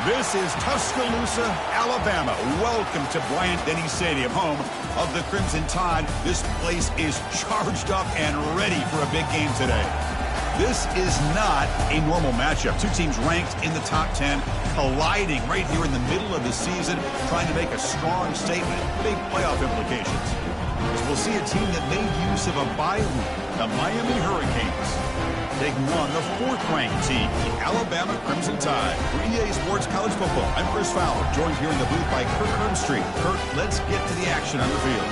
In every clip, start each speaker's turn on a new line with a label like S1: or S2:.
S1: This is Tuscaloosa, Alabama. Welcome to Bryant-Denny Stadium, home of the Crimson Tide. This place is charged up and ready for a big game today. This is not a normal matchup. Two teams ranked in the top 10, colliding right here in the middle of the season, trying to make a strong statement, big playoff implications. As we'll see a team that made use of a bye week, the Miami Hurricanes, taking on the fourth-ranked team, the Alabama Crimson Tide. For EA Sports College Football, I'm Chris Fowler, joined here in the booth by Kirk Herbstreit. Kirk, let's get to the action on the field.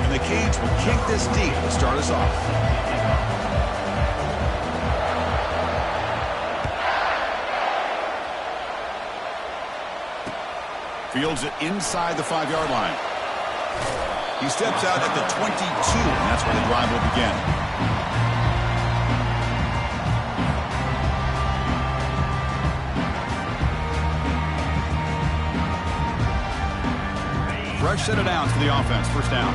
S1: And the Canes will kick this deep to start us off. Fields it inside the 5-yard line. He steps out at the 22, and that's where the drive will begin. Fresh set of downs for the offense. First down.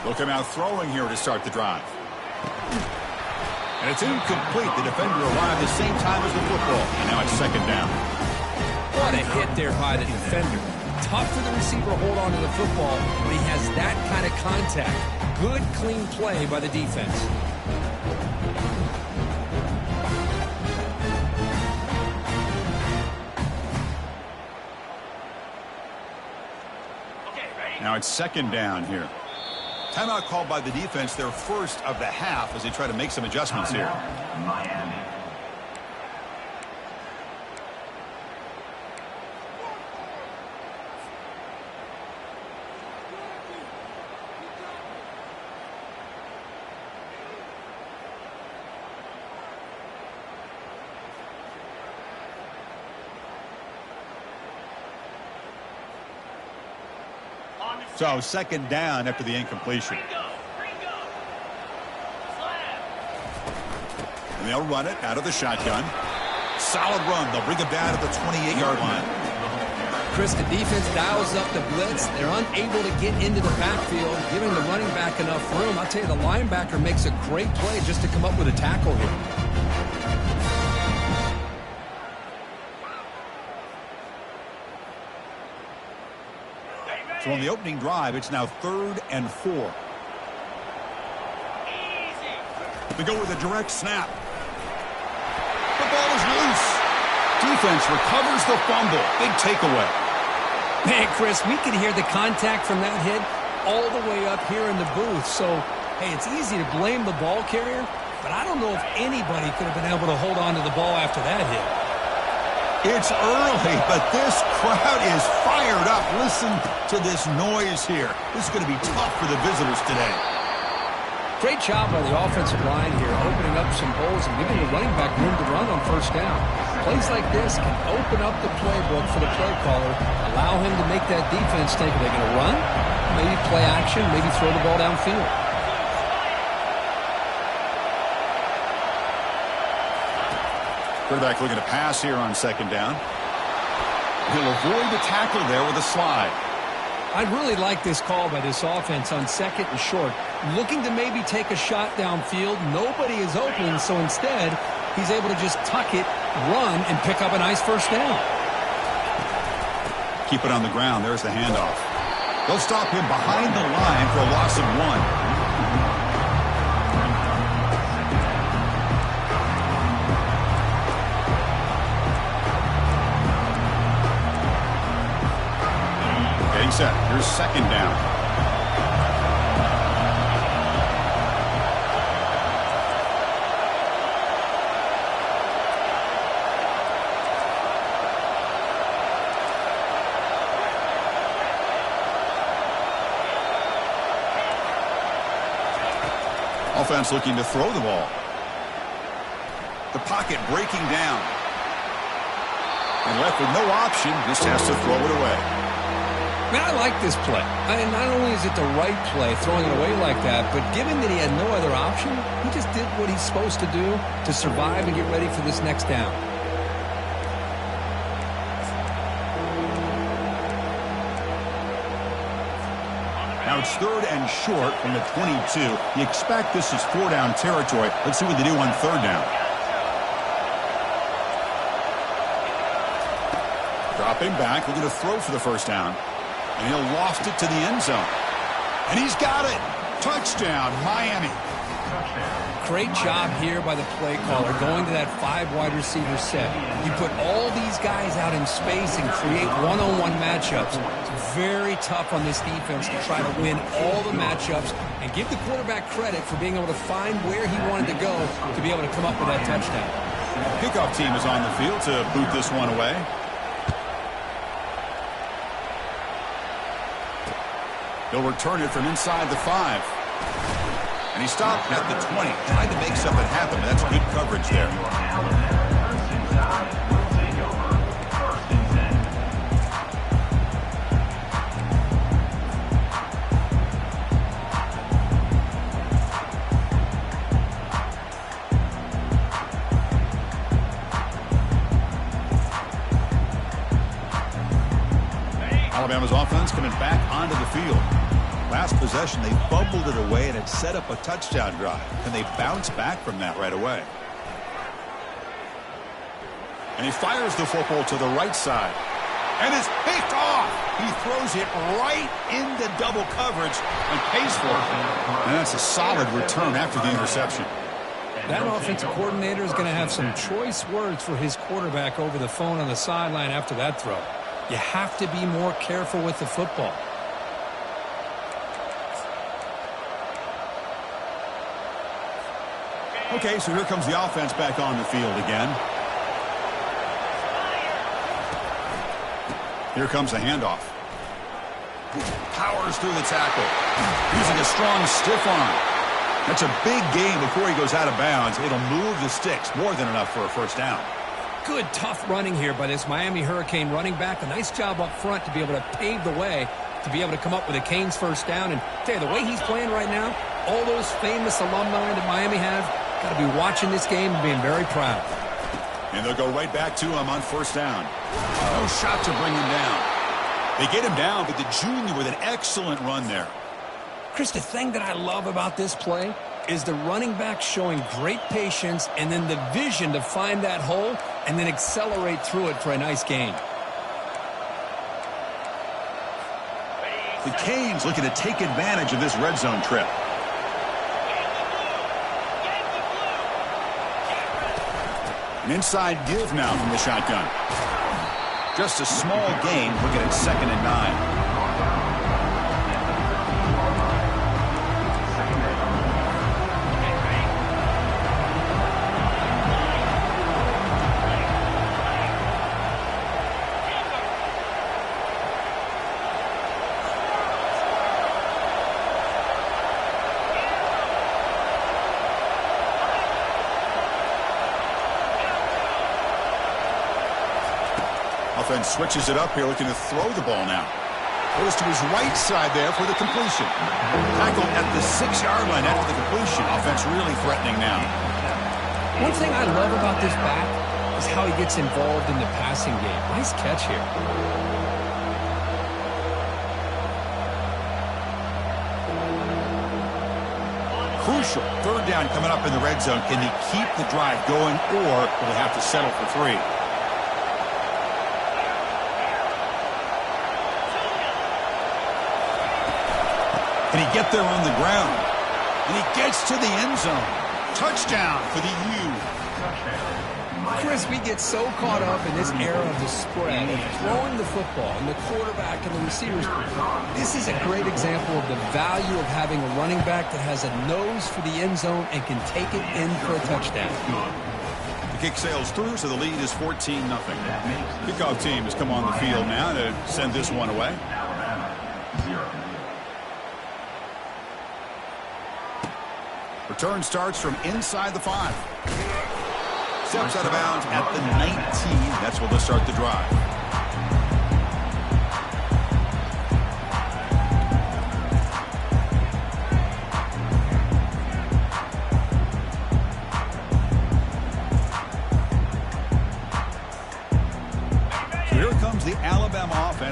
S1: Look him out throwing here to start the drive. And it's incomplete. The defender arrived the same time as the football. And now it's second down.
S2: What a hit there by the defender. Tough for the receiver to hold on to the football when he has that kind of contact. Good, clean play by the defense.
S1: Now it's second down here. Timeout called by the defense, their first of the half, as they try to make some adjustments here. Miami. So second down after the incompletion. And they'll run it out of the shotgun. Solid run. They'll bring it down at the 28-yard line.
S2: Chris, the defense dials up the blitz. They're unable to get into the backfield, giving the running back enough room. I'll tell you, the linebacker makes a great play just to come up with a tackle here.
S1: So on the opening drive, it's now 3rd and 4. They go with a direct snap. The ball is loose. Defense recovers the fumble. Big takeaway.
S2: Man, Chris, we could hear the contact from that hit all the way up here in the booth. So, hey, it's easy to blame the ball carrier, but I don't know if anybody could have been able to hold on to the ball after that hit.
S1: It's early, but this crowd is fired up. Listen to this noise here. This is going to be tough for the visitors today.
S2: Great job by the offensive line here, opening up some holes and giving the running back room to run on first down. Plays like this can open up the playbook for the play caller, allow him to make that defense think, are they going to run? Maybe play action, maybe throw the ball downfield.
S1: Quarterback looking to pass here on second down. He'll avoid the tackle there with a slide.
S2: I really like this call by this offense on second and short. Looking to maybe take a shot downfield. Nobody is open, so instead, he's able to just tuck it, run, and pick up a nice first down.
S1: Keep it on the ground. There's the handoff. They'll stop him behind the line for a loss of 1. Set. Here's second down. Offense looking to throw the ball. The pocket breaking down. And left with no option, just has to throw it away.
S2: Man, I like this play. I mean, not only is it the right play, throwing it away like that, but given that he had no other option, he just did what he's supposed to do to survive and get ready for this next down.
S1: Now it's 3rd and short from the 22. You expect this is 4-down territory. Let's see what they do on 3rd down. Dropping back, looking to throw for the 1st down. And he'll loft it to the end zone. And he's got it. Touchdown, Miami.
S2: Great job here by the play caller going to that 5 wide receiver set. You put all these guys out in space and create one-on-one matchups. It's very tough on this defense to try to win all the matchups and give the quarterback credit for being able to find where he wanted to go to be able to come up with that touchdown.
S1: Kickoff team is on the field to boot this one away. He'll return it from inside the 5. And he stopped at the 20. Tried to make something happen, but that's good coverage there. Alabama's offense coming back onto the field. Last possession, they fumbled it away, and it set up a touchdown drive. Can they bounce back from that right away? And he fires the football to the right side. And it's picked off. He throws it right into double coverage and pays for it. And that's a solid return after the interception.
S2: That offensive coordinator is going to have some choice words for his quarterback over the phone on the sideline after that throw. You have to be more careful with the football.
S1: Okay, so here comes the offense back on the field again. Here comes a handoff. Powers through the tackle. Using a strong stiff arm. That's a big gain before he goes out of bounds. It'll move the sticks. More than enough for a 1st down.
S2: Good, tough running here by this Miami Hurricane running back. A nice job up front to be able to pave the way to be able to come up with a Canes 1st down. And tell you, the way he's playing right now, all those famous alumni that Miami have, got to be watching this game and being very proud.
S1: And they'll go right back to him on 1st down. No shot to bring him down. They get him down, but the junior with an excellent run there.
S2: Chris, the thing that I love about this play is the running back showing great patience and then the vision to find that hole and then accelerate through it for a nice gain.
S1: The Canes looking to take advantage of this red zone trip. An inside give now from the shotgun. Just a small gain, looking at 2nd and 9. Offense switches it up here, looking to throw the ball now. Goes to his right side there for the completion. Tackled at the 6-yard line after the completion. Offense really threatening now.
S2: One thing I love about this back is how he gets involved in the passing game. Nice catch here.
S1: Crucial 3rd down coming up in the red zone. Can they keep the drive going, or will they have to settle for 3? Can he get there on the ground? And he gets to the end zone. Touchdown for the U.
S2: Chris, we get so caught up in this era of the spread, of throwing the football, and the quarterback and the receivers. This is a great example of the value of having a running back that has a nose for the end zone and can take it in for a touchdown.
S1: The kick sails through, so the lead is 14-0. Kickoff team has come on the field now to send this one away. Return starts from inside the 5. Steps out of bounds at the 19. That's where they'll start the drive.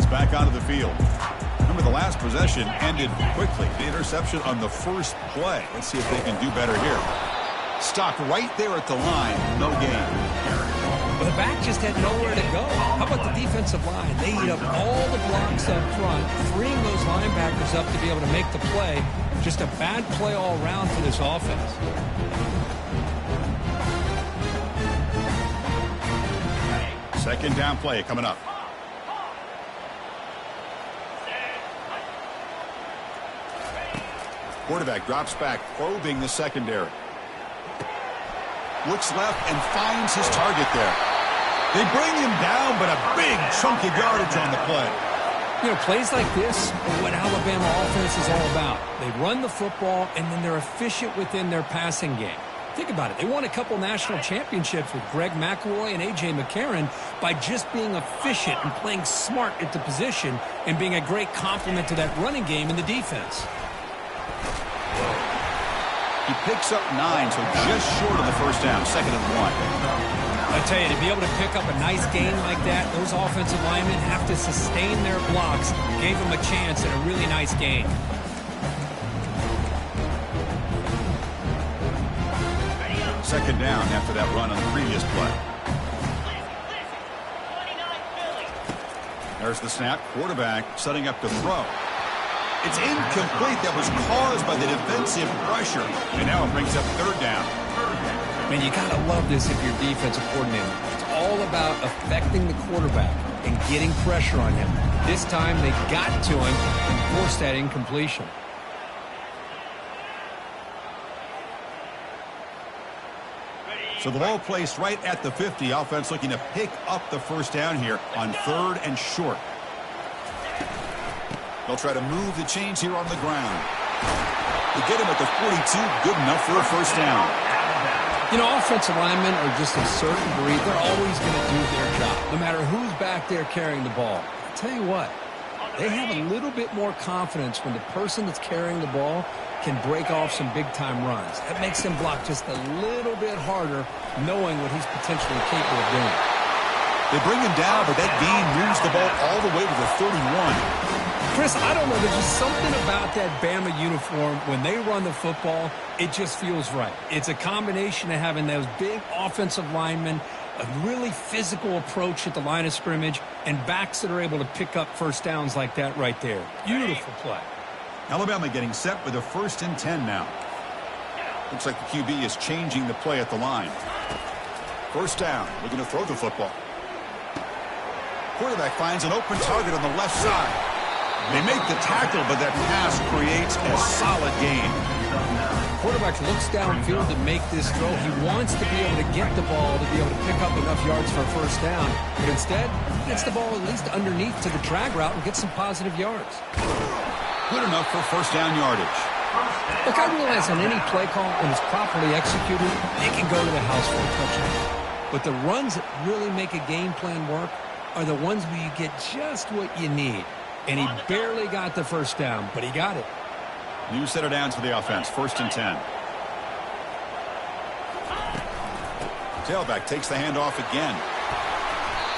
S1: is back onto the field. Remember, the last possession ended quickly. The interception on the first play. Let's see if they can do better here. Stopped right there at the line. No gain.
S2: Well, the back just had nowhere to go. How about the defensive line? They eat up all the blocks up front, freeing those linebackers up to be able to make the play. Just a bad play all around for this offense.
S1: Second down play coming up. Quarterback drops back, probing the secondary. Looks left and finds his target there. They bring him down, but a big chunk of yardage on the play.
S2: You know, plays like this are what Alabama offense is all about. They run the football, and then they're efficient within their passing game. Think about it. They won a couple national championships with Greg McElroy and A.J. McCarron by just being efficient and playing smart at the position and being a great complement to that running game in the defense.
S1: He picks up 9, so just short of the first down, 2nd and 1.
S2: I tell you, to be able to pick up a nice gain like that, those offensive linemen have to sustain their blocks. Gave them a chance at a really nice gain.
S1: Second down after that run on the previous play. There's the snap. Quarterback setting up to throw. It's incomplete. That was caused by the defensive pressure. And now it brings up 3rd down.
S2: Man, you got to love this if you're defensive coordinator. It's all about affecting the quarterback and getting pressure on him. This time they got to him and forced that incompletion.
S1: So the ball placed right at the 50. Offense looking to pick up the first down here on 3rd and short. They'll try to move the chains here on the ground. They get him at the 42. Good enough for a first down.
S2: You know, offensive linemen are just a certain breed. They're always going to do their job, no matter who's back there carrying the ball. I'll tell you what, they have a little bit more confidence when the person that's carrying the ball can break off some big-time runs. That makes them block just a little bit harder, knowing what he's potentially capable of doing.
S1: They bring him down, but that gain moves the ball all the way to the 31.
S2: Chris, I don't know. There's just something about that Bama uniform. When they run the football, it just feels right. It's a combination of having those big offensive linemen, a really physical approach at the line of scrimmage, and backs that are able to pick up first downs like that right there. Beautiful play.
S1: Alabama getting set with a 1st and 10 now. Looks like the QB is changing the play at the line. First down, looking to throw the football. Quarterback finds an open target on the left side. They make the tackle, but that pass creates a solid gain.
S2: Quarterback looks downfield to make this throw. He wants to be able to get the ball to be able to pick up enough yards for a first down. But instead, he gets the ball at least underneath to the drag route and gets some positive yards.
S1: Good enough for first down yardage.
S2: Look, I realize on any play call, when it's properly executed, they can go to the house for a touchdown. But the runs that really make a game plan work are the ones where you get just what you need. And he barely got the first down, but he got it.
S1: New center downs for the offense. 1st and 10. Tailback takes the handoff again.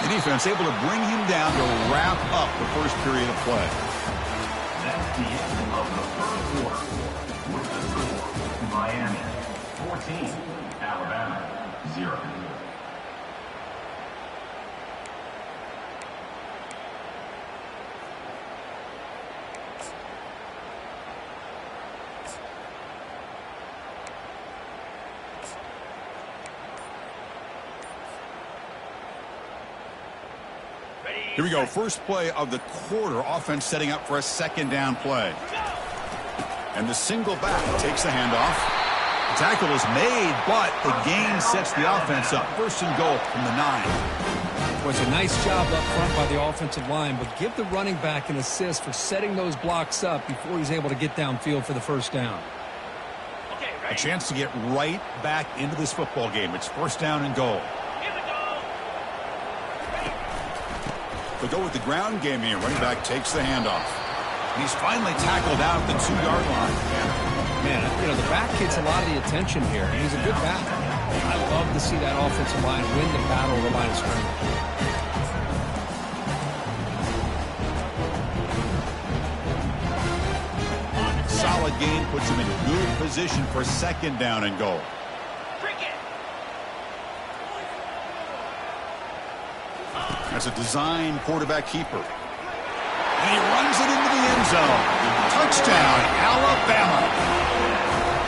S1: The defense able to bring him down to wrap up the first period of play.
S3: That's the end of the first quarter. With the score, Miami 14, Alabama 0.
S1: Here we go. First play of the quarter. Offense setting up for a 2nd down play. And the single back takes the handoff. The tackle is made, but the gain sets the offense up. 1st and goal from the 9.
S2: It was a nice job up front by the offensive line, but give the running back an assist for setting those blocks up before he's able to get downfield for the first down.
S1: A chance to get right back into this football game. It's 1st down and goal. They'll go with the ground game here. Running back takes the handoff. And he's finally tackled out at the 2-yard line.
S2: Man, you know, the back gets a lot of the attention here, and he's a good back. I love to see that offensive line win the battle of the line of scrimmage.
S1: solid gain puts him in good position for second down and goal. That's a design quarterback keeper. And he runs it into the end zone. Touchdown, Alabama.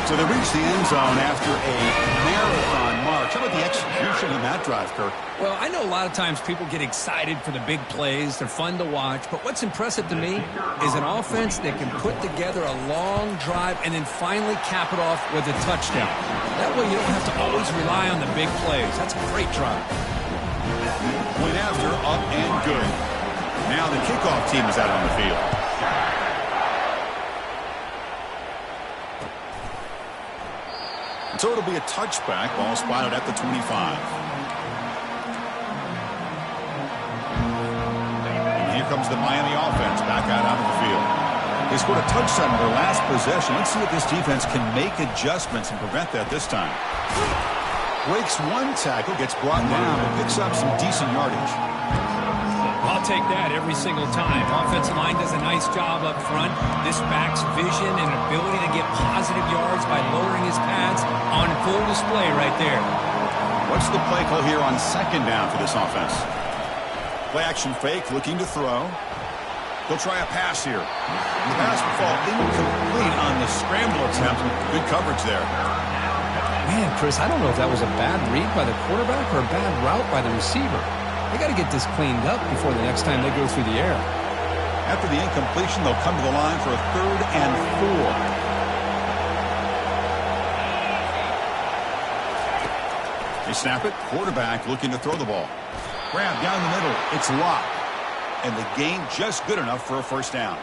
S1: So they reach the end zone after a marathon march. How about the execution in that drive, Kirk?
S2: Well, I know a lot of times people get excited for the big plays. They're fun to watch. But what's impressive to me is an offense that can put together a long drive and then finally cap it off with a touchdown. That way you don't have to always rely on the big plays. That's a great drive.
S1: Point after, up and good. Now the kickoff team is out on the field. So it'll be a touchback. Ball spotted at the 25. And here comes the Miami offense back out onto the field. They scored a touchdown in their last possession. Let's see if this defense can make adjustments and prevent that this time. Breaks one tackle, gets brought down, and picks up some decent yardage.
S2: I'll take that every single time. Offensive line does a nice job up front. This back's vision and ability to get positive yards by lowering his pads on full display right there.
S1: What's the play call here on second down for this offense? Play action fake, looking to throw. He'll try a pass here. The pass will fall incomplete on the scramble attempt. Good coverage there.
S2: Man, Chris, I don't know if that was a bad read by the quarterback or a bad route by the receiver. They got to get this cleaned up before the next time they go through the air.
S1: After the incompletion, they'll come to the line for a 3rd and 4. They snap it. Quarterback looking to throw the ball. Grab down the middle. It's locked. And the gain just good enough for a first down.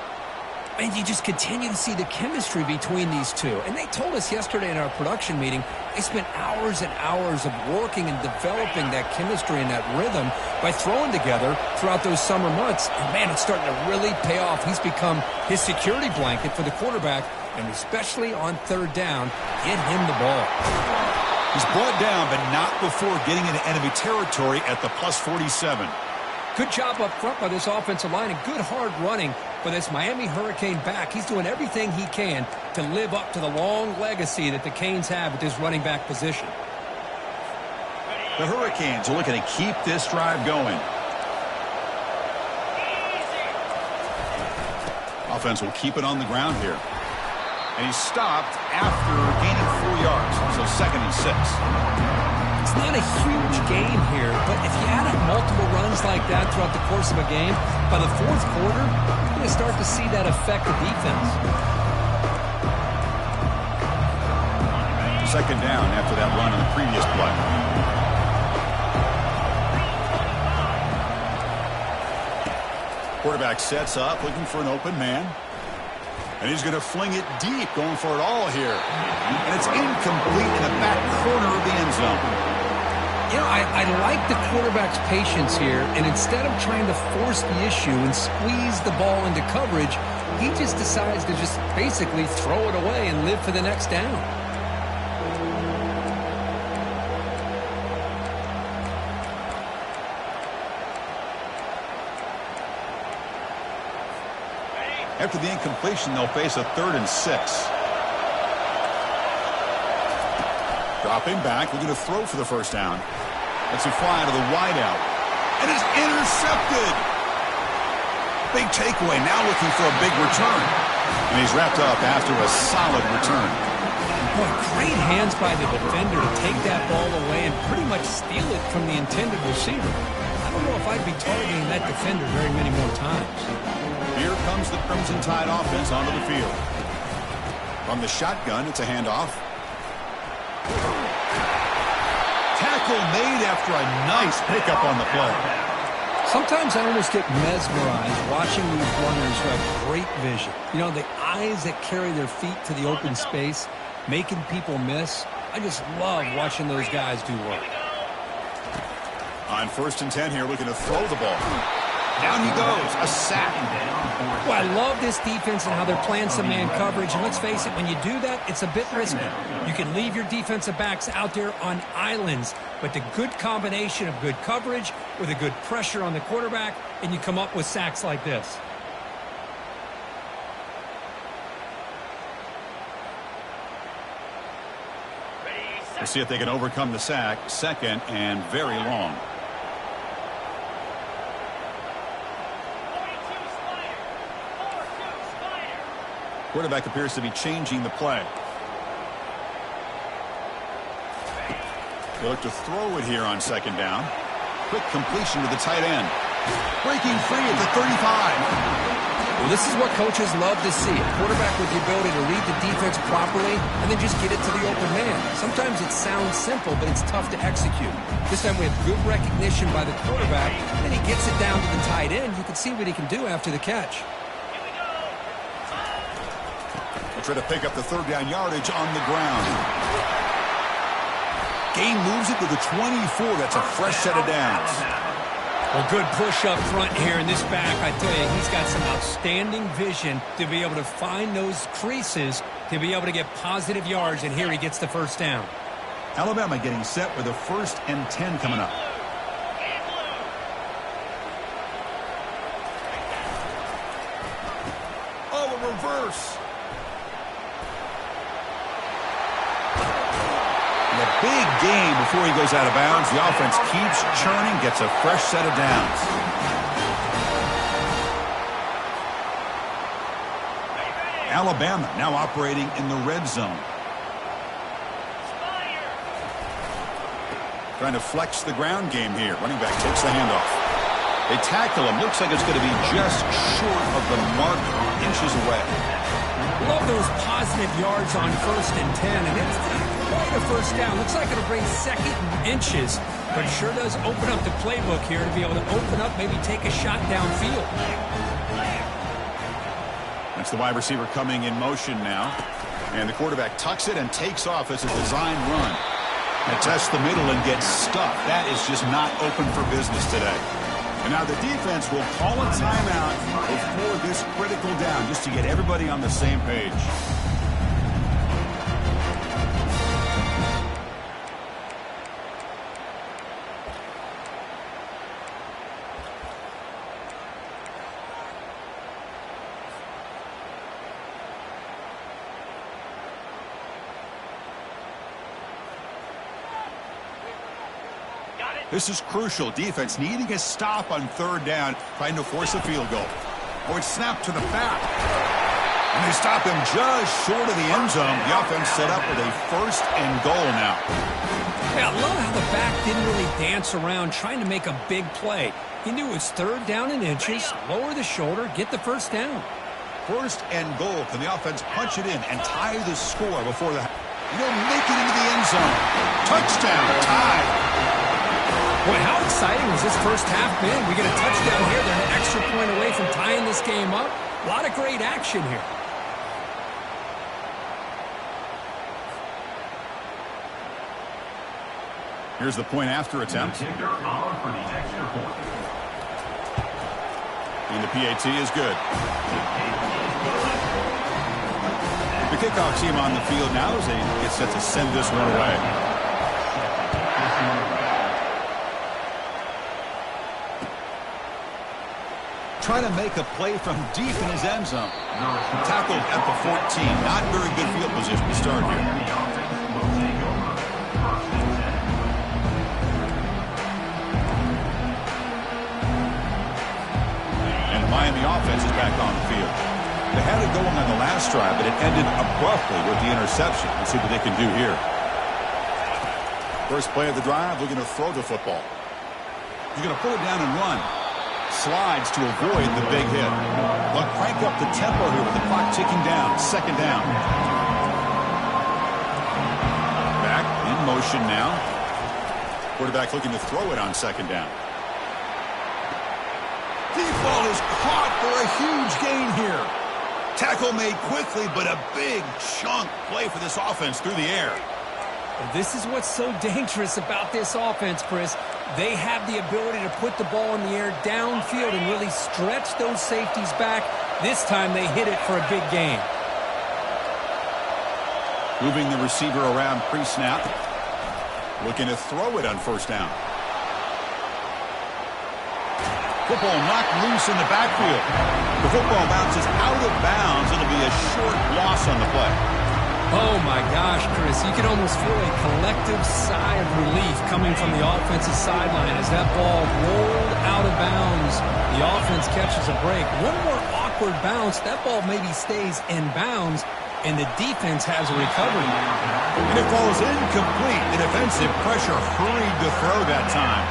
S2: And you just continue to see the chemistry between these two. And they told us yesterday in our production meeting, they spent hours and hours of working and developing that chemistry and that rhythm by throwing together throughout those summer months. And, man, it's starting to really pay off. He's become his security blanket for the quarterback, and especially on 3rd down, get him the ball.
S1: He's brought down, but not before getting into enemy territory at the +47.
S2: Good job up front by this offensive line and good hard running for this Miami Hurricane back. He's doing everything he can to live up to the long legacy that the Canes have at this running back position.
S1: The Hurricanes are looking to keep this drive going. Offense will keep it on the ground here. And he's stopped after gaining 4 yards, so 2nd and 6.
S2: It's not a huge gain here, but if you add up multiple runs like that throughout the course of a game, by the 4th quarter, you're going to start to see that affect the defense.
S1: 2nd down after that run on the previous play. Quarterback sets up, looking for an open man. And he's going to fling it deep, going for it all here. And it's incomplete in the back corner of the end zone.
S2: You know, I like the quarterback's patience here, and instead of trying to force the issue and squeeze the ball into coverage, he just decides to just basically throw it away and live for the next down.
S1: After the incompletion, they'll face a 3rd and 6. Dropping back, looking to throw for the first down. That's a fly to the wideout. And it's intercepted. Big takeaway, now looking for a big return. And he's wrapped up after a solid return.
S2: Boy, great hands by the defender to take that ball away and pretty much steal it from the intended receiver. I don't know if I'd be targeting that defender very many more times.
S1: Here comes the Crimson Tide offense onto the field. From the shotgun, it's a handoff. Tackle made after a nice pickup on the play.
S2: Sometimes I almost get mesmerized watching these runners who have great vision. You know, the eyes that carry their feet to the open space, making people miss. I just love watching those guys do work.
S1: On 1st and 10 here, looking to throw the ball. Down he goes, a sack.
S2: Well, I love this defense and how they're playing some man coverage. And let's face it, when you do that, it's a bit risky. You can leave your defensive backs out there on islands, but the good combination of good coverage with a good pressure on the quarterback, and you come up with sacks like this.
S1: We'll see if they can overcome the sack. Second and very long. Quarterback appears to be changing the play. They look to throw it here on second down. Quick completion to the tight end. Breaking free at the 35.
S2: Well, this is what coaches love to see. A quarterback with the ability to read the defense properly and then just get it to the open man. Sometimes it sounds simple, but it's tough to execute. This time we have good recognition by the quarterback. Then he gets it down to the tight end. You can see what he can do after the catch.
S1: They try to pick up the third down yardage on the ground. Gain moves it to the 24. That's a fresh set of downs.
S2: Well, good push up front here in this back. I tell you, he's got some outstanding vision to be able to find those creases to be able to get positive yards, and here he gets the first down.
S1: Alabama getting set with a 1st and 10 coming up. Oh, a reverse. A big gain before he goes out of bounds. The offense keeps churning, gets a fresh set of downs. Alabama now operating in the red zone. Trying to flex the ground game here. Running back takes the handoff. They tackle him. Looks like it's going to be just short of the mark, inches away.
S2: Love those positive yards on 1st and 10, and it's quite a first down. Looks like it'll bring second and inches, but it sure does open up the playbook here to be able to open up, maybe take a shot downfield.
S1: That's the wide receiver coming in motion now, and the quarterback tucks it and takes off as a design run. And tests the middle and gets stuffed. That is just not open for business today. And now the defense will call a timeout before this critical down just to get everybody on the same page. This is crucial. Defense needing a stop on 3rd down, trying to force a field goal. Oh, it's snapped to the back. And they stop him just short of the end zone. The offense set up with a 1st and goal now.
S2: Yeah, I love how the back didn't really dance around trying to make a big play. He knew it was 3rd down in inches, lower the shoulder, get the 1st down.
S1: 1st and goal. Can the offense punch it in and tie the score before the... They'll make it into the end zone. Touchdown, tie.
S2: Boy, how exciting has this first half been? We get a touchdown here. They're an extra point away from tying this game up. A lot of great action here.
S1: Here's the point after attempt.
S3: The kicker on for the extra point.
S1: And the PAT is good. The kickoff team on the field now as they get set to send this one away. Trying to make a play from deep in his end zone. Tackled at the 14. Not very good field position to start here. And the Miami offense is back on the field. They had it going on the last drive, but it ended abruptly with the interception. Let's see what they can do here. First play of the drive, looking to throw the football. He's going to pull it down and run. Slides to avoid the big hit. They'll crank up the tempo here with the clock ticking down. 2nd down. Back in motion now. Quarterback looking to throw it on 2nd down. Deep ball is caught for a huge gain here. Tackle made quickly, but a big chunk play for this offense through the air.
S2: Well, this is what's so dangerous about this offense, Chris. They have the ability to put the ball in the air downfield and really stretch those safeties back. This time they hit it for a big gain.
S1: Moving the receiver around pre-snap. Looking to throw it on 1st down. Football knocked loose in the backfield. The football bounces out of bounds. It'll be a short loss on the play.
S2: Oh, my gosh, Chris. You can almost feel a collective sigh of relief coming from the offensive sideline as that ball rolled out of bounds. The offense catches a break. One more awkward bounce. That ball maybe stays in bounds, and the defense has a recovery.
S1: And it falls incomplete. The defensive pressure hurried to throw that time.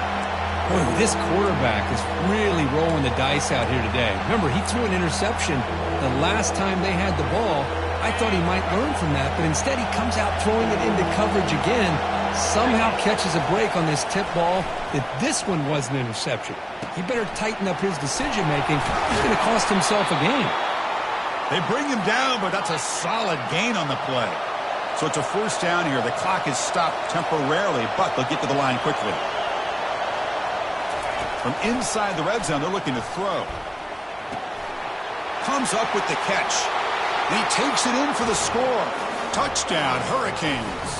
S2: Boy, this quarterback is really rolling the dice out here today. Remember, he threw an interception the last time they had the ball. I thought he might learn from that, but instead he comes out throwing it into coverage again, somehow catches a break on this tip ball that this one was an interception. He better tighten up his decision-making. He's going to cost himself a game.
S1: They bring him down, but that's a solid gain on the play. So it's a first down here. The clock is stopped temporarily, but they'll get to the line quickly. From inside the red zone, they're looking to throw. Comes up with the catch. And he takes it in for the score. Touchdown, Hurricanes.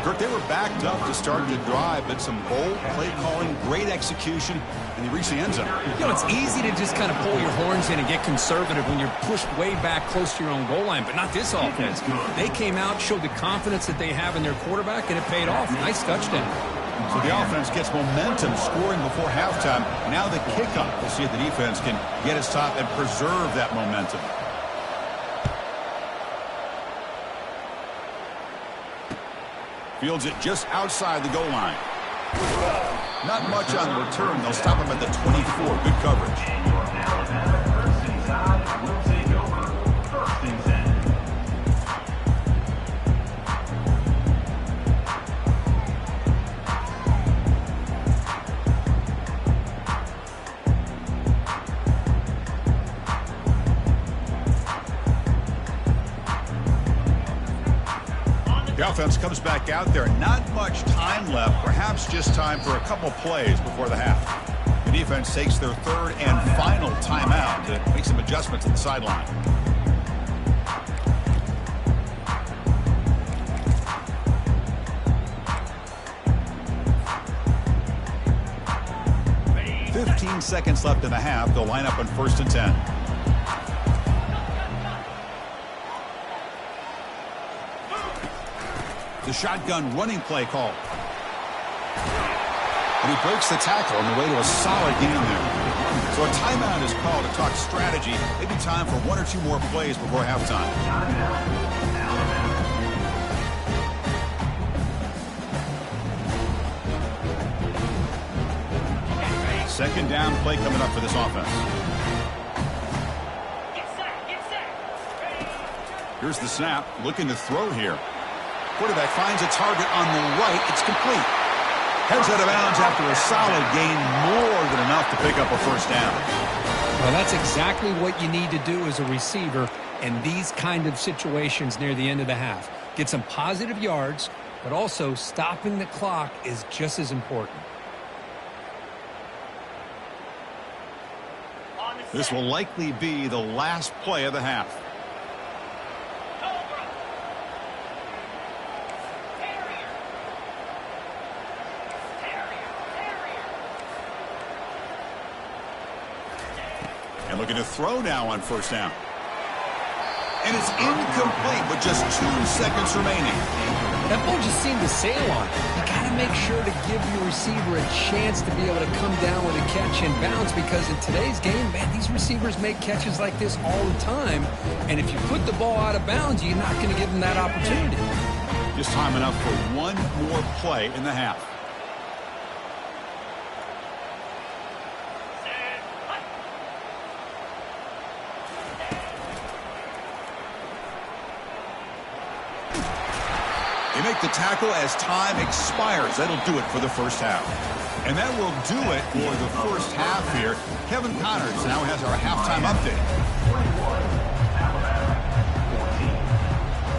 S1: Kirk, they were backed up to start the drive, but some bold play calling, great execution, and they reached the end zone.
S2: You know, it's easy to just kind of pull your horns in and get conservative when you're pushed way back close to your own goal line, but not this offense. They came out, showed the confidence that they have in their quarterback, and it paid off. Nice touchdown.
S1: So the offense gets momentum, scoring before halftime. Now the kickoff. We'll see if the defense can get his top and preserve that momentum. Fields it just outside the goal line. Not much on the return. They'll stop him at the 24. Good coverage.
S3: And your Alabama first and 10 will take over. First and 10.
S1: The offense comes back out there. Not much time left. Perhaps just time for a couple plays before the half. The defense takes their third and final timeout to make some adjustments at the sideline. Ready. 15 seconds left in the half. They'll line up on first and 10. The shotgun running play call. And he breaks the tackle on the way to a solid gain there. So a timeout is called to talk strategy. Maybe time for one or two more plays before halftime. Second down play coming up for this offense. Here's the snap. Looking to throw here. Quarterback finds a target on the right. It's complete. Heads out of bounds after a solid gain, more than enough to pick up a first down.
S2: Well, that's exactly what you need to do as a receiver in these kind of situations near the end of the half. Get some positive yards, but also stopping the clock is just as important.
S1: This will likely be the last play of the half. And looking to throw now on first down. And it's incomplete with just 2 seconds remaining.
S2: That ball just seemed to sail on. You got to make sure to give your receiver a chance to be able to come down with a catch and bounce, because in today's game, man, these receivers make catches like this all the time. And if you put the ball out of bounds, you're not going to give them that opportunity.
S1: Just time enough for one more play in the half. They make the tackle as time expires. That'll do it for the first half. And that will do it for the first half here. Kevin Connors now has our halftime update.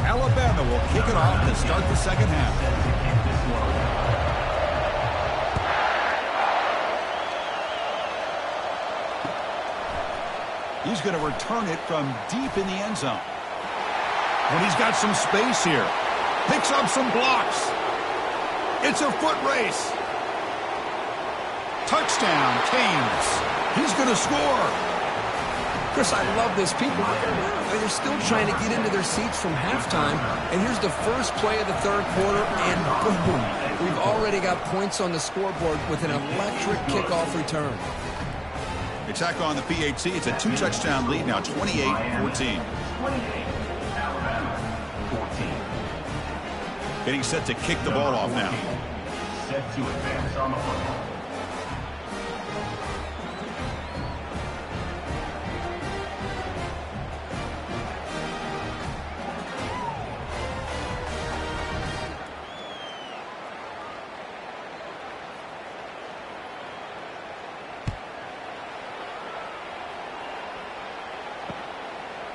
S1: Alabama will kick it off to start the second half. He's going to return it from deep in the end zone. And he's got some space here. Picks up some blocks. It's a foot race. Touchdown, Canes. He's going to score.
S2: Chris, I love this. People looking around. I mean, they're still trying to get into their seats from halftime. And here's the first play of the third quarter, and boom, we've already got points on the scoreboard with an electric kickoff return.
S1: They tack on the PAT. It's a 2-touchdown lead now, 28-14. Getting set to kick the ball off now.
S3: Set to advance on the football.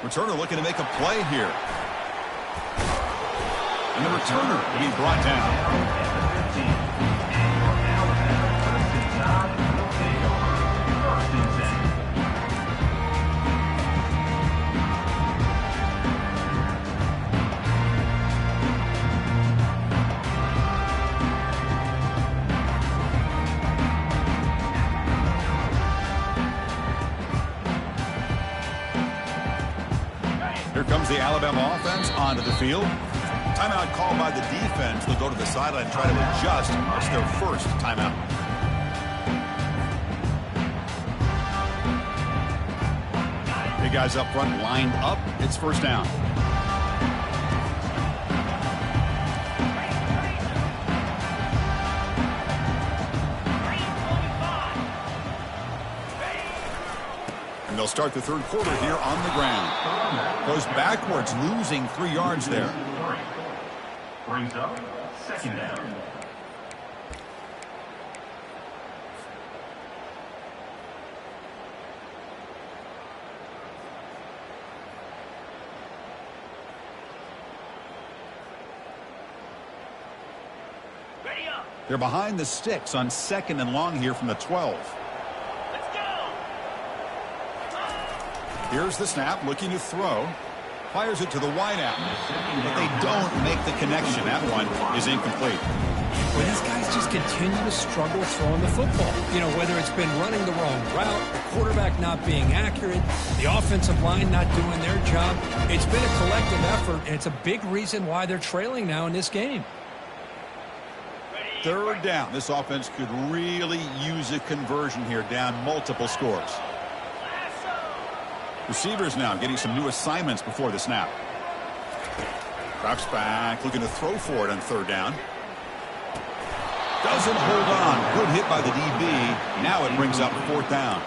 S1: Returner looking to make a play here. And the returner will be brought down. Here comes the Alabama offense onto the field. Timeout called by the defense. They'll go to the sideline and try to adjust. It's their first timeout. Big guys up front lined up. It's first down. And they'll start the third quarter here on the ground. Goes backwards, losing 3 yards there.
S3: Brings up second down.
S1: They're behind the sticks on second and long here from the 12. Here's the snap, looking to throw. Fires it to the wideout. But they don't make the connection. That one is incomplete.
S2: Well, these guys just continue to struggle throwing the football. You know, whether it's been running the wrong route, the quarterback not being accurate, the offensive line not doing their job. It's been a collective effort, and it's a big reason why they're trailing now in this game.
S1: Third down. This offense could really use a conversion here, down multiple scores. Receivers now getting some new assignments before the snap. Drops back, looking to throw for it on third down. Doesn't hold on. Good hit by the DB. Now it brings up fourth down.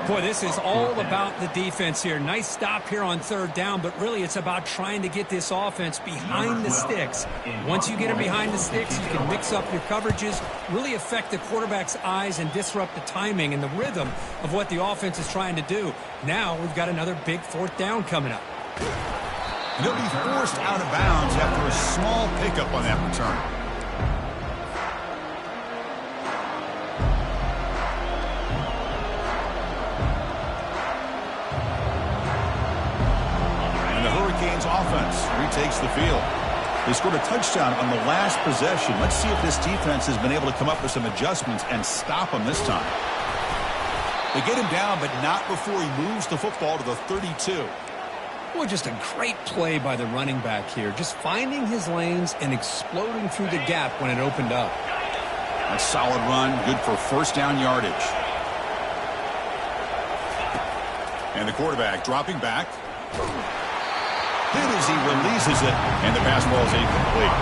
S2: Boy, this is all about the defense here. Nice stop here on third down, but really it's about trying to get this offense behind the sticks. Once you get them behind the sticks, you can mix up your coverages, really affect the quarterback's eyes and disrupt the timing and the rhythm of what the offense is trying to do. Now we've got another big fourth down coming up.
S1: And he'll be forced out of bounds after a small pickup on that return. Offense retakes the field. They scored a touchdown on the last possession. Let's see if this defense has been able to come up with some adjustments and stop him this time. They get him down, but not before he moves the football to the 32.
S2: Well, just a great play by the running back here. Just finding his lanes and exploding through the gap when it opened up.
S1: A solid run, good for first down yardage. And the quarterback dropping back. Hit as he releases it, and the pass ball is incomplete.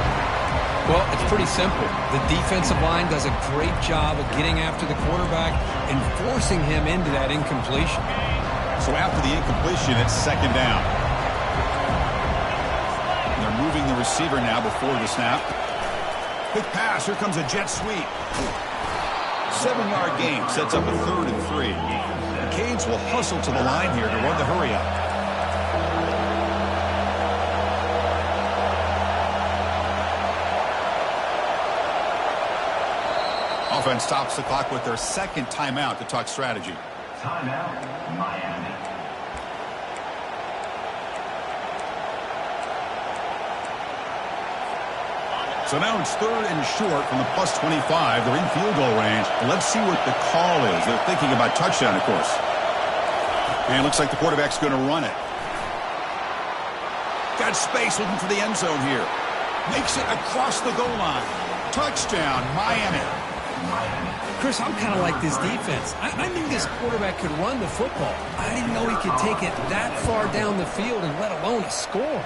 S2: Well, it's pretty simple. The defensive line does a great job of getting after the quarterback and forcing him into that incompletion.
S1: So after the incompletion, it's second down. And they're moving the receiver now before the snap. Quick pass. Here comes a jet sweep. 7-yard gain sets up a 3rd and 3. The Canes will hustle to the line here to run the hurry up. Offense stops the clock with their second timeout to talk strategy.
S3: Timeout, Miami.
S1: So now it's 3rd and short from the +25. They're in field goal range. Let's see what the call is. They're thinking about touchdown, of course. And it looks like the quarterback's going to run it. Got space looking for the end zone here. Makes it across the goal line. Touchdown, Miami.
S2: Chris, I'm kind of like this defense. I knew this quarterback could run the football. I didn't know he could take it that far down the field and let alone a score.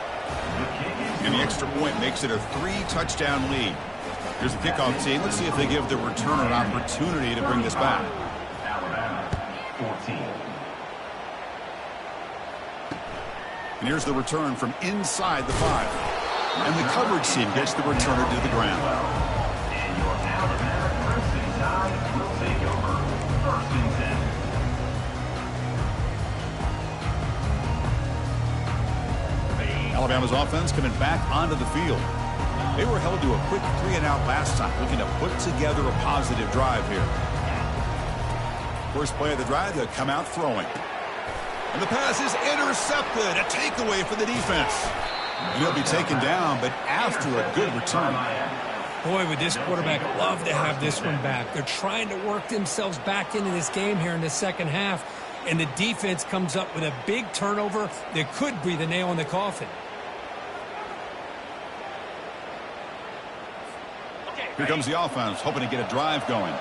S1: And the extra point makes it a 3-touchdown lead. Here's the kickoff team. Let's see if they give the returner an opportunity to bring this back.
S3: Alabama, 14.
S1: And here's the return from inside the 5. And the coverage team gets the returner to the ground.
S3: And your Alabama Crimson Tide will take over. 1st and 10.
S1: Alabama's offense coming back onto the field. They were held to a quick 3-and-out last time, looking to put together a positive drive here. First play of the drive, they'll come out throwing. And the pass is intercepted. A takeaway for the defense. And he'll be taken down, but after a good return.
S2: Boy, would this quarterback love to have this one back. They're trying to work themselves back into this game here in the second half. And the defense comes up with a big turnover that could be the nail in the coffin.
S1: Here comes the offense, hoping to get a drive going.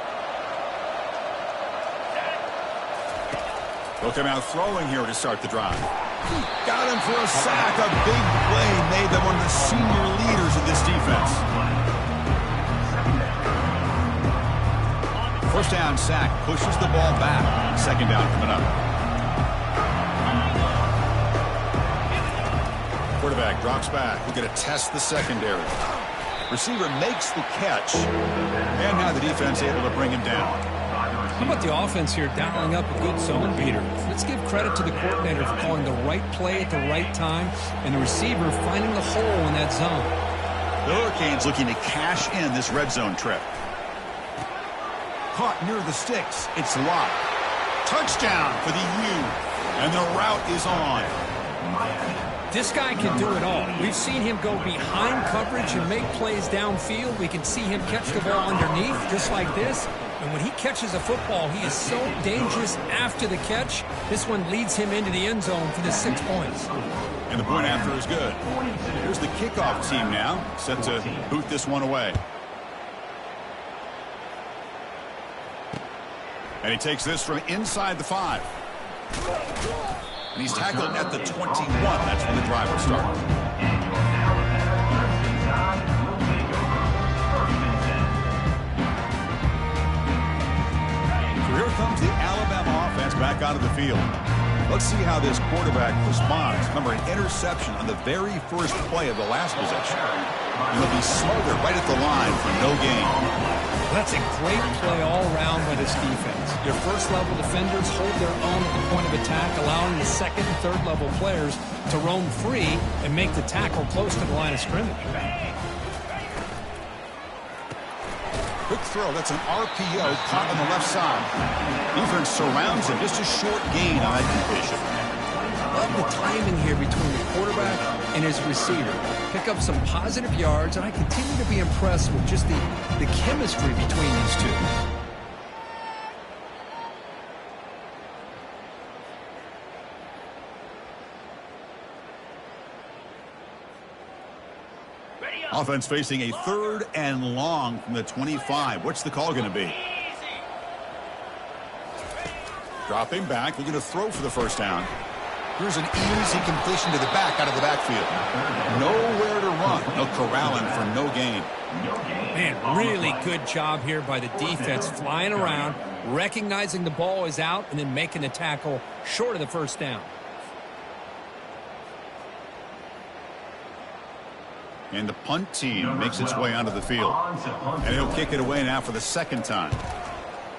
S1: They'll come out throwing here to start the drive. Got him for a sack. A big play made them one of the senior leaders of this defense. First down sack pushes the ball back. Second down coming up. Quarterback drops back. We're going to test the secondary. Receiver makes the catch. And now the defense able to bring him down.
S2: How about the offense here dialing up a good zone beater? Let's give credit to the coordinator for calling the right play at the right time and the receiver finding the hole in that zone.
S1: The Hurricanes looking to cash in this red zone trip. Caught near the sticks. It's locked. Touchdown for the U. And the route is on.
S2: This guy can do it all. We've seen him go behind coverage and make plays downfield. We can see him catch the ball underneath just like this. And when he catches a football, he is so dangerous after the catch. This one leads him into the end zone for the 6 points.
S1: And the point after is good. Here's the kickoff team now, set to boot this one away. And he takes this from inside the 5. And he's tackled at the 21. That's when the drive will start. So here comes the Alabama offense back onto the field. Let's see how this quarterback responds. Remember, an interception on the very first play of the last possession. And he'll be smothered right at the line for no gain.
S2: That's a great play all around by this defense. Your first-level defenders hold their own at the point of attack, allowing the second and third-level players to roam free and make the tackle close to the line of scrimmage.
S1: Quick throw. That's an RPO caught on the left side. Defense surrounds him. Just a short gain on that completion.
S2: Love the timing here between the quarterback and his receiver. Pick up some positive yards, and I continue to be impressed with just the chemistry between these two.
S1: Offense facing a 3rd and long from the 25. What's the call going to be? Dropping back, looking to throw for the first down. Here's an easy completion to the back out of the backfield. Nowhere to run. No corralling for no gain.
S2: Man, really good job here by the defense, flying around, recognizing the ball is out, and then making the tackle short of the first down.
S1: And the punt team makes its way onto the field. And he'll kick it away now for the second time.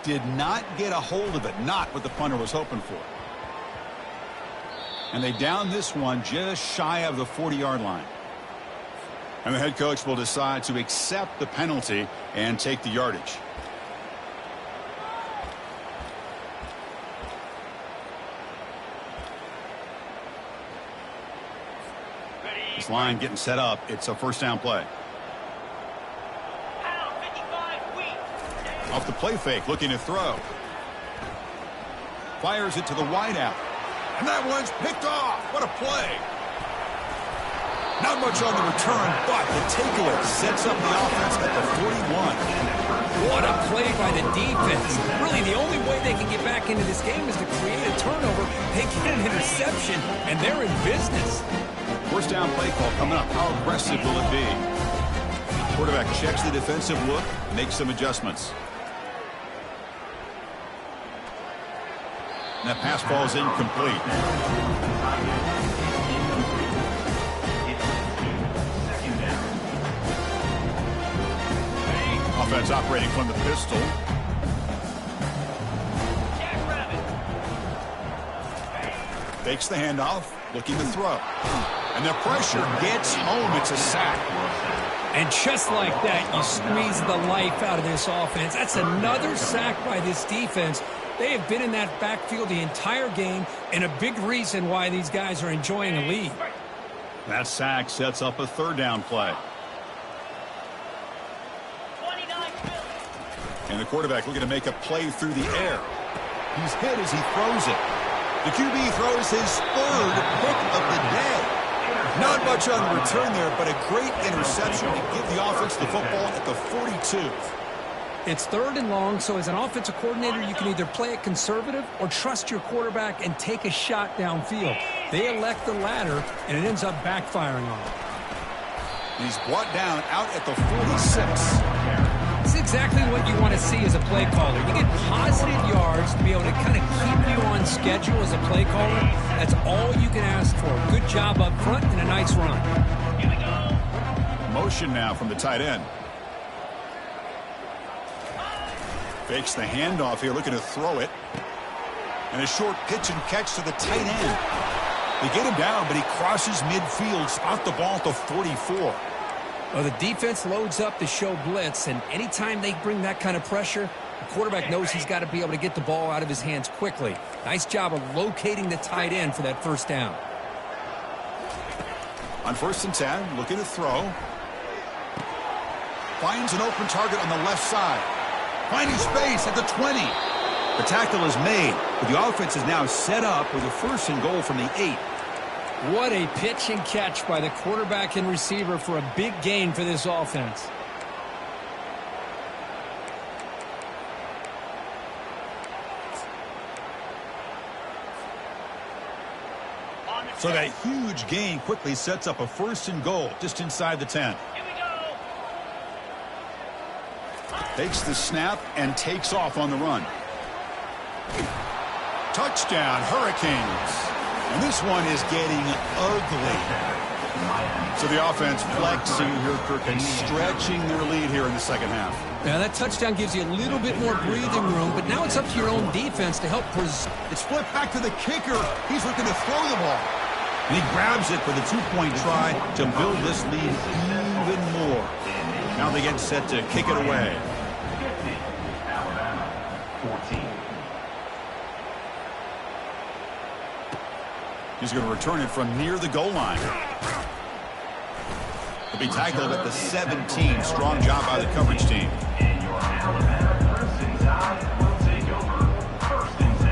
S1: Did not get a hold of it. Not what the punter was hoping for. And they down this one just shy of the 40-yard line. And the head coach will decide to accept the penalty and take the yardage. This line getting set up. It's a first down play. Off the play fake, looking to throw. Fires it to the wideout. And that one's picked off. What a play. Not much on the return, but the takeaway sets up the offense at the 41.
S2: What a play by the defense. Really, the only way they can get back into this game is to create a turnover. They get an interception, and they're in business.
S1: First down play call coming up. How aggressive will it be? Quarterback checks the defensive look, makes some adjustments. And that pass falls incomplete. Offense operating from the pistol. Fakes the handoff, looking to throw. And the pressure gets home. It's a sack.
S2: And just like that, you squeeze the life out of this offense. That's another sack by this defense. They have been in that backfield the entire game, and a big reason why these guys are enjoying a lead.
S1: That sack sets up a third down play. And the quarterback looking to make a play through the air. He's hit as he throws it. The QB throws his third pick of the day. Not much on the return there, but a great interception to give the offense the football at the 42.
S2: It's third and long, so as an offensive coordinator, you can either play it conservative or trust your quarterback and take a shot downfield. They elect the latter, and it ends up backfiring on them.
S1: He's brought down out at the 46.
S2: This is exactly what you want to see as a play caller. You get positive yards to be able to kind of keep you on schedule as a play caller. That's all you can ask for. Good job up front and a nice run.
S3: Here we go.
S1: Motion now from the tight end. Fakes the handoff here, looking to throw it. And a short pitch and catch to the tight end. They get him down, but he crosses midfield, spot the ball at the 44.
S2: Well, the defense loads up to show blitz, and anytime they bring that kind of pressure, the quarterback knows he's got to be able to get the ball out of his hands quickly. Nice job of locating the tight end for that first down.
S1: On 1st and 10, looking to throw. Finds an open target on the left side. Finding space at the 20. The tackle is made, but the offense is now set up with a 1st and goal from the 8.
S2: What a pitch and catch by the quarterback and receiver for a big gain for this offense.
S1: So that huge gain quickly sets up a 1st and goal just inside the 10.
S3: Here we go.
S1: Takes the snap and takes off on the run. Touchdown, Hurricanes. And this one is getting ugly. So the offense flexing here, Kirk, and stretching their lead here in the second half.
S2: Now that touchdown gives you a little bit more breathing room, but now it's up to your own defense to help preserve.
S1: It's flipped back to the kicker. He's looking to throw the ball. And he grabs it for the 2-point try to build this lead even more. Now they get set to kick it away.
S3: 50, Alabama, 14.
S1: He's going to return it from near the goal line. He'll be tackled at the 17. Strong job by the coverage team.
S3: And your Alabama Crimson Tide will take over 1st and 10.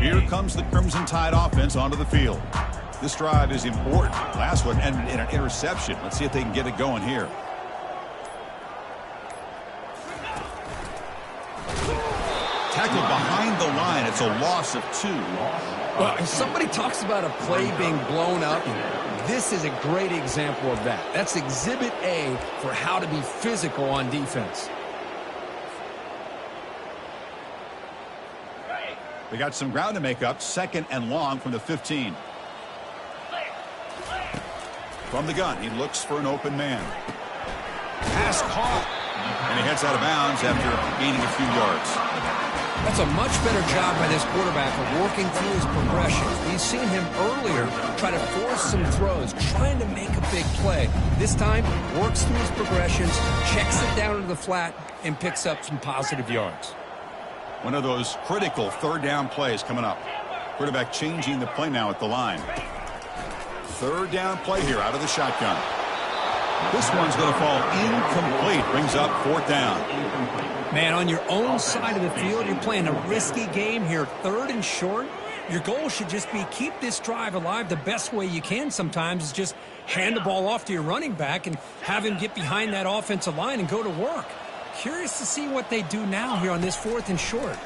S1: Here comes the Crimson Tide offense onto the field. This drive is important. Last one ended in an interception. Let's see if they can get it going here. Tackled behind the line. It's a loss of 2.
S2: Well, if somebody talks about a play being blown up, this is a great example of that. That's exhibit A for how to be physical on defense.
S1: They got some ground to make up. 2nd and long from the 15. From the gun, he looks for an open man. Pass caught. And he heads out of bounds after gaining a few yards.
S2: That's a much better job by this quarterback of working through his progressions. We've seen him earlier try to force some throws, trying to make a big play. This time, works through his progressions, checks it down to the flat, and picks up some positive yards.
S1: One of those critical third down plays coming up. Quarterback changing the play now at the line. Third down play here out of the shotgun. This one's going to fall incomplete. Brings up fourth down.
S2: Man, on your own side of the field, you're playing a risky game here. Third and short. Your goal should just be keep this drive alive the best way you can sometimes is just hand the ball off to your running back and have him get behind that offensive line and go to work. Curious to see what they do now here on this fourth and short.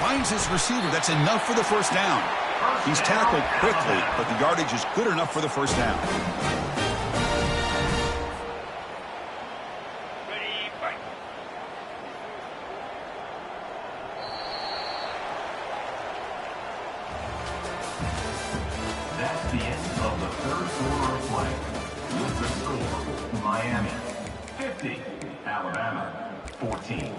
S1: Finds his receiver. That's enough for the first down. He's tackled quickly, but the yardage is good enough for the first down.
S3: That's the end of the third quarter of play. With the score, Miami 50, Alabama 14.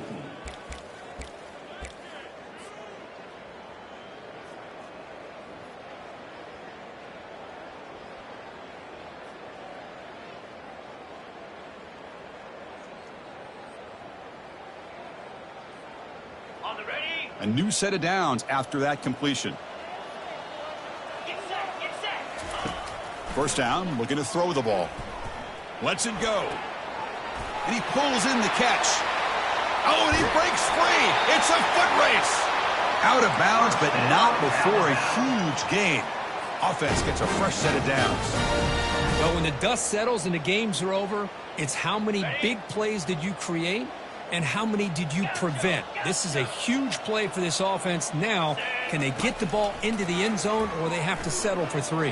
S1: A new set of downs after that completion. First down, looking to throw the ball. Lets it go. And he pulls in the catch. Oh, and he breaks free. It's a foot race. Out of bounds, but not before a huge gain. Offense gets a fresh set of downs.
S2: Well, when the dust settles and the games are over, it's how many big plays did you create and how many did you prevent? This is a huge play for this offense. Now, can they get the ball into the end zone or they have to settle for 3?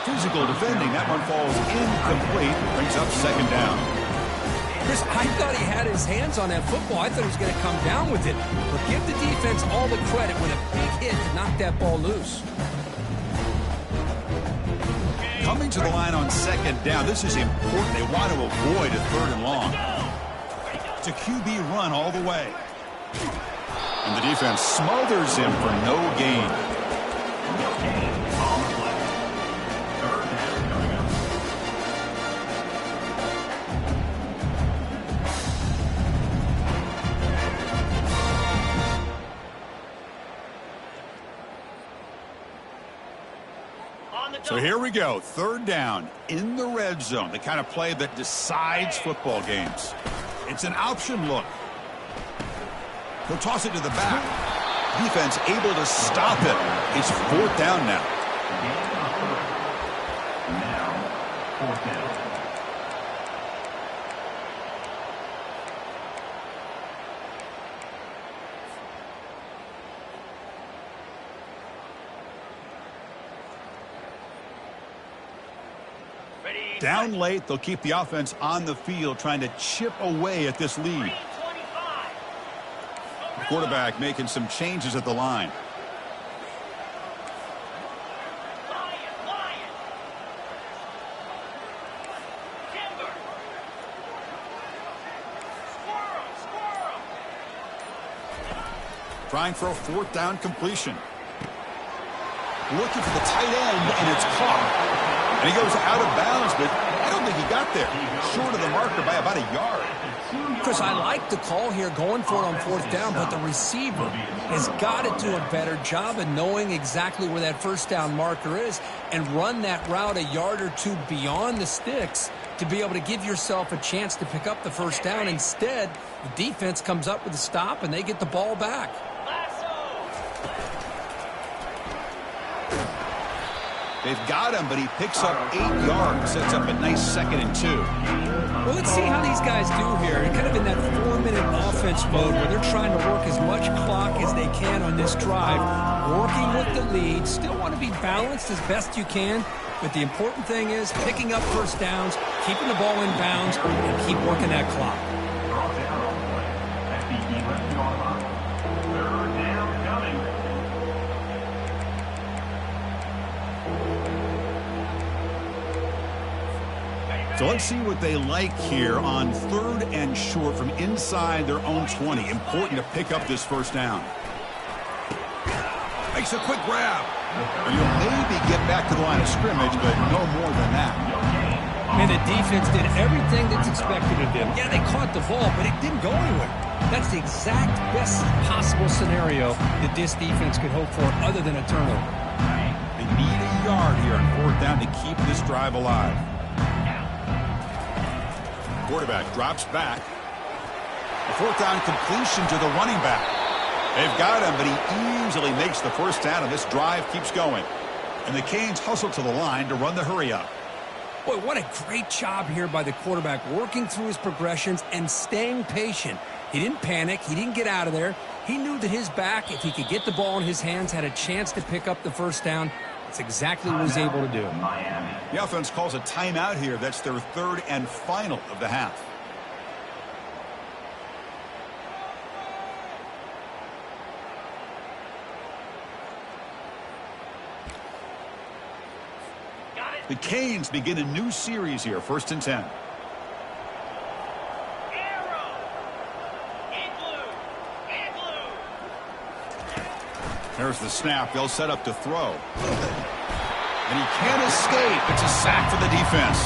S1: Physical defending. That one falls incomplete. Brings up second down.
S2: Chris, I thought he had his hands on that football. I thought he was going to come down with it. But give the defense all the credit with a big hit to knock that ball loose.
S1: Coming to the line on second down. This is important. They want to avoid a third and long. It's a QB run all the way. And the defense smothers him for no gain. So here we go. Third down in the red zone. The kind of play that decides football games. It's an option look. He'll toss it to the back. Defense able to stop it. It's fourth down now.
S3: Now, fourth down.
S1: Down late, they'll keep the offense on the field trying to chip away at this lead. The quarterback making some changes at the line. Trying for a fourth down completion. Looking for the tight end, and it's caught. And he goes out of bounds, but I don't think he got there. Short of the marker by about a yard.
S2: Chris, I like the call here going for it on fourth down, but the receiver has got to do a better job of knowing exactly where that first down marker is and run that route a yard or two beyond the sticks to be able to give yourself a chance to pick up the first down. Instead, the defense comes up with a stop, and they get the ball back.
S1: They've got him, but he picks up 8 yards, sets up a nice 2nd and 2.
S2: Well, let's see how these guys do here. They're kind of in that 4-minute offense mode where they're trying to work as much clock as they can on this drive, working with the lead. Still want to be balanced as best you can, but the important thing is picking up first downs, keeping the ball in bounds, and keep working that clock.
S3: Brought down on play at the 11-yard line. Third down coming.
S1: So let's see what they like here on third and short from inside their own 20. Important to pick up this first down. Makes a quick grab. And you'll maybe get back to the line of scrimmage, but no more than that.
S2: Man, the defense did everything that's expected of them. Yeah, they caught the ball, but it didn't go anywhere. That's the exact best possible scenario that this defense could hope for other than a turnover.
S1: They need a yard here on 4th down to keep this drive alive. Quarterback drops back. A 4th down completion to the running back. They've got him, but he easily makes the 1st down, and this drive keeps going. And the Canes hustle to the line to run the hurry-up.
S2: Boy, what a great job here by the quarterback, working through his progressions and staying patient. He didn't panic. He didn't get out of there. He knew that his back, if he could get the ball in his hands, had a chance to pick up the 1st down. That's exactly what he was able to do.
S1: The offense calls a timeout here. That's their 3rd and final of the half. The Canes begin a new series here, 1st and 10. There's the snap. They'll set up to throw. And he can't escape. It's a sack for the defense.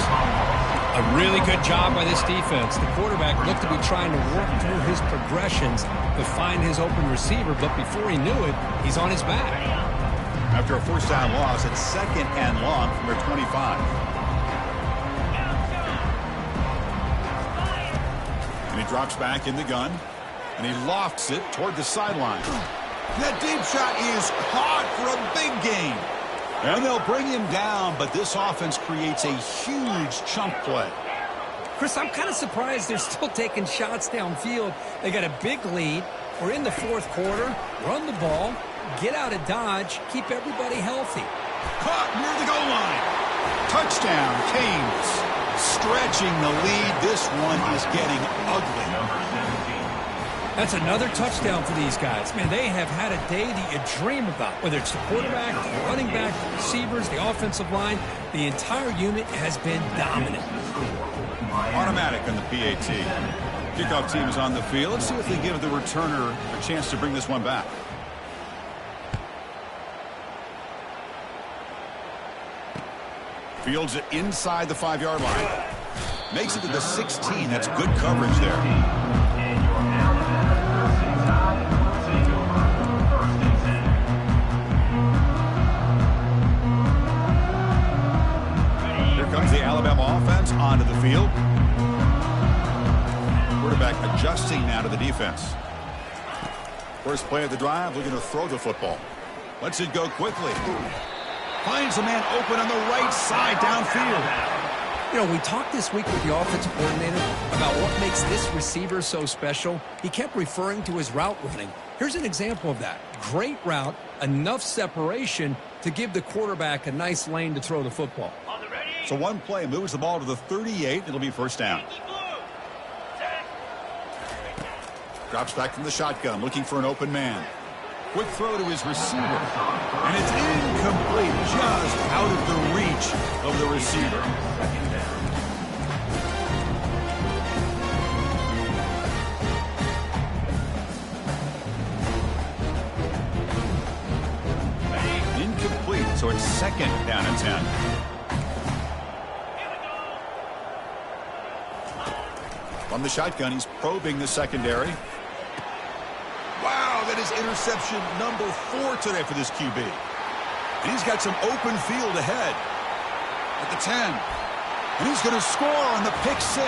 S2: A really good job by this defense. The quarterback looked to be trying to work through his progressions to find his open receiver, but before he knew it, he's on his back.
S1: After a 1st down loss, it's 2nd and long from their 25. And he drops back in the gun, and he lofts it toward the sideline. That deep shot is caught for a big gain. And they'll bring him down, but this offense creates a huge chunk play.
S2: Chris, I'm kind of surprised they're still taking shots downfield. They got a big lead. We're in the 4th quarter. Run the ball. Get out of Dodge. Keep everybody healthy.
S1: Caught near the goal line. Touchdown, Canes. Stretching the lead. This one is getting ugly.
S2: That's another touchdown for these guys. Man, they have had a day that you dream about. Whether it's the quarterback, the running back, the receivers, the offensive line, the entire unit has been dominant.
S1: Automatic on the PAT. Kickoff team is on the field. Let's see if they give the returner a chance to bring this one back. Fields it inside the 5-yard line. Makes it to the 16. That's good coverage there. Comes the Alabama offense onto the field. Quarterback adjusting now to the defense. First play of the drive, looking to throw the football. Lets it go quickly. Finds a man open on the right side downfield.
S2: You know, we talked this week with the offensive coordinator about what makes this receiver so special. He kept referring to his route running. Here's an example of that. Great route, enough separation to give the quarterback a nice lane to throw the football.
S1: So one play moves the ball to the 38. It'll be 1st down. Drops back from the shotgun, looking for an open man. Quick throw to his receiver. And it's incomplete, just out of the reach of the receiver. Incomplete, so it's 2nd down and 10. From the shotgun, he's probing the secondary. Wow, that is interception number 4 today for this QB. And he's got some open field ahead. At the 10. And he's going to score on the pick 6.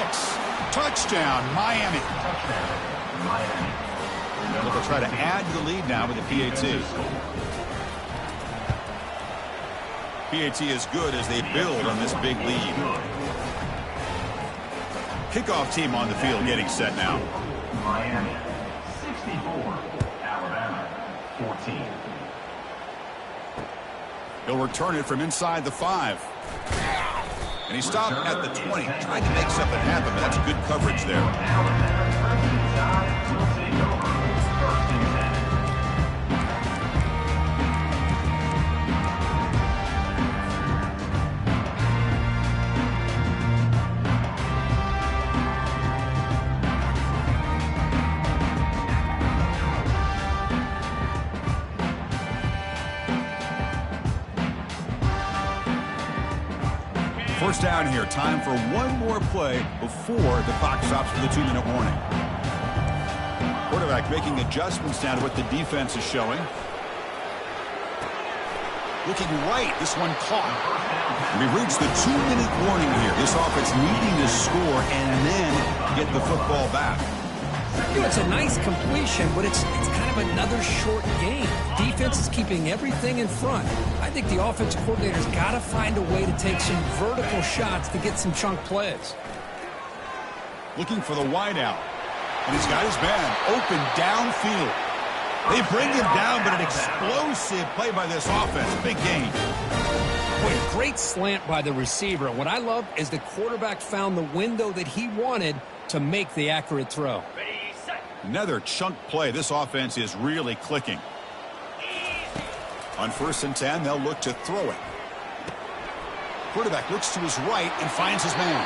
S1: Touchdown, Miami. They'll try to add to the lead now with the PAT. PAT is good as they build on this big lead. Kickoff team on the field getting set now.
S3: Miami 64, Alabama 14.
S1: He'll return it from inside the 5. And he stopped at the 20, trying to make something happen, but that's good coverage there. First down here. Time for one more play before the clock stops for the 2-minute warning. Quarterback making adjustments now to what the defense is showing. Looking right. This one caught. We've reached the 2-minute warning here. This offense needing to score and then get the football back.
S2: You know, it's a nice completion, but it's kind of another short game. Defense is keeping everything in front. I think the offensive coordinator's got to find a way to take some vertical shots to get some chunk plays.
S1: Looking for the wideout. And he's got his man open downfield. They bring him down, but an explosive play by this offense. Big gain.
S2: Boy, a great slant by the receiver. What I love is the quarterback found the window that he wanted to make the accurate throw.
S1: Another chunk play. This offense is really clicking. On 1st and 10, they'll look to throw it. Quarterback looks to his right and finds his man.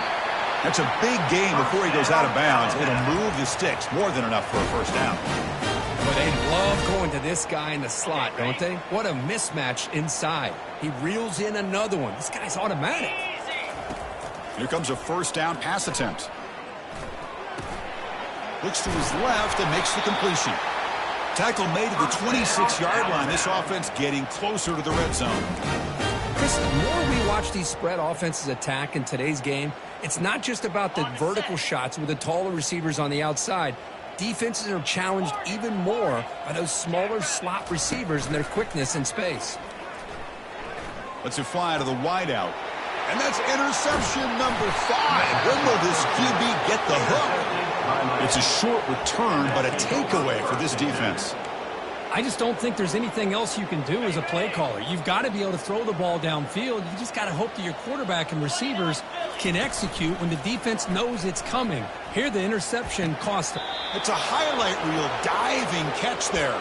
S1: That's a big gain before he goes out of bounds. It'll move the sticks. More than enough for a first down.
S2: Well, they love going to this guy in the slot, don't they? What a mismatch inside. He reels in another one. This guy's automatic.
S1: Here comes a first down pass attempt. Looks to his left and makes the completion. Tackle made at the 26-yard line. This offense getting closer to the red zone.
S2: Chris, the more we watch these spread offenses attack in today's game, it's not just about the vertical shots with the taller receivers on the outside. Defenses are challenged even more by those smaller slot receivers and their quickness in space.
S1: Let's it fly to the wideout. And that's interception number 5. When will this QB get the hook? It's a short return, but a takeaway for this defense.
S2: I just don't think there's anything else you can do as a play caller. You've got to be able to throw the ball downfield. You just got to hope that your quarterback and receivers can execute when the defense knows it's coming. Here, the interception cost them.
S1: It's a highlight reel diving catch there.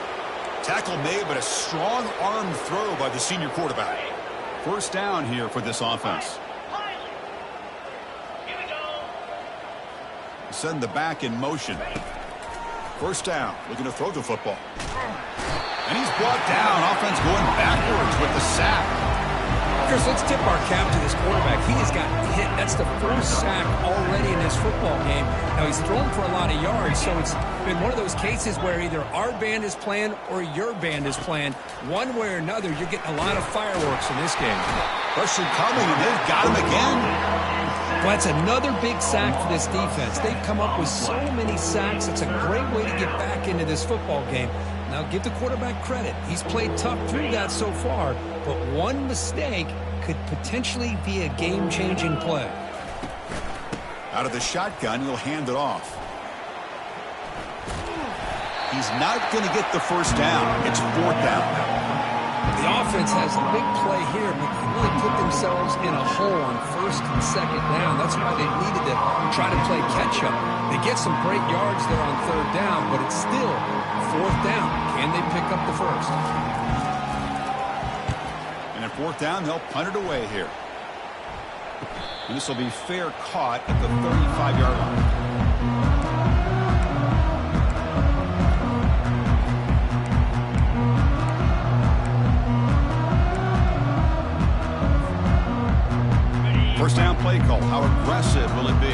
S1: Tackle made, but a strong arm throw by the senior quarterback. First down here for this offense. Send the back in motion. First down, looking to throw the football. And he's brought down. Offense going backwards with the sack.
S2: Chris, let's tip our cap to this quarterback. He has got hit. That's the 4th sack already in this football game. Now, he's thrown for a lot of yards, so it's been one of those cases where either our band is playing or your band is playing. One way or another, you're getting a lot of fireworks in this game.
S1: Pressure coming, and they've got him again.
S2: Well, that's another big sack for this defense. They've come up with so many sacks. It's a great way to get back into this football game. Now, give the quarterback credit. He's played tough through that so far, but one mistake could potentially be a game-changing play.
S1: Out of the shotgun, he'll hand it off. He's not going to get the first down. It's 4th down.
S2: The offense has a big play here, but they really put themselves in a hole on 1st and 2nd down. That's why they needed to try to play catch-up. They get some great yards there on 3rd down, but it's still 4th down. Can they pick up the first?
S1: And at 4th down, they'll punt it away here. And this will be fair caught at the 35-yard line. First down play call. How aggressive will it be?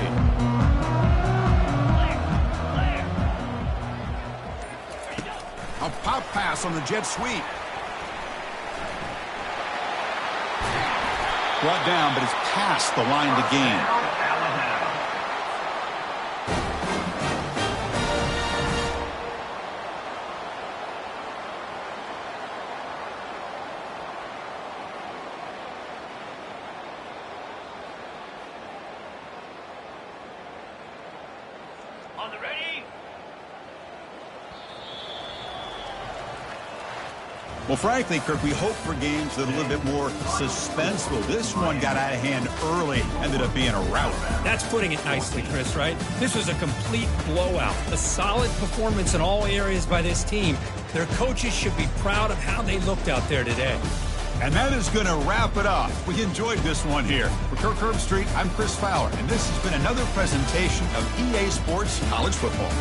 S1: A pop pass on the jet sweep. Brought down, but it's past the line to gain. Well, frankly, Kirk, we hope for games that are a little bit more suspenseful. This one got out of hand early, ended up being a rout.
S2: That's putting it nicely, Chris, right? This was a complete blowout. A solid performance in all areas by this team. Their coaches should be proud of how they looked out there today.
S1: And that is going to wrap it up. We enjoyed this one here. For Kirk Herbstreit, I'm Chris Fowler, and this has been another presentation of EA Sports College Football.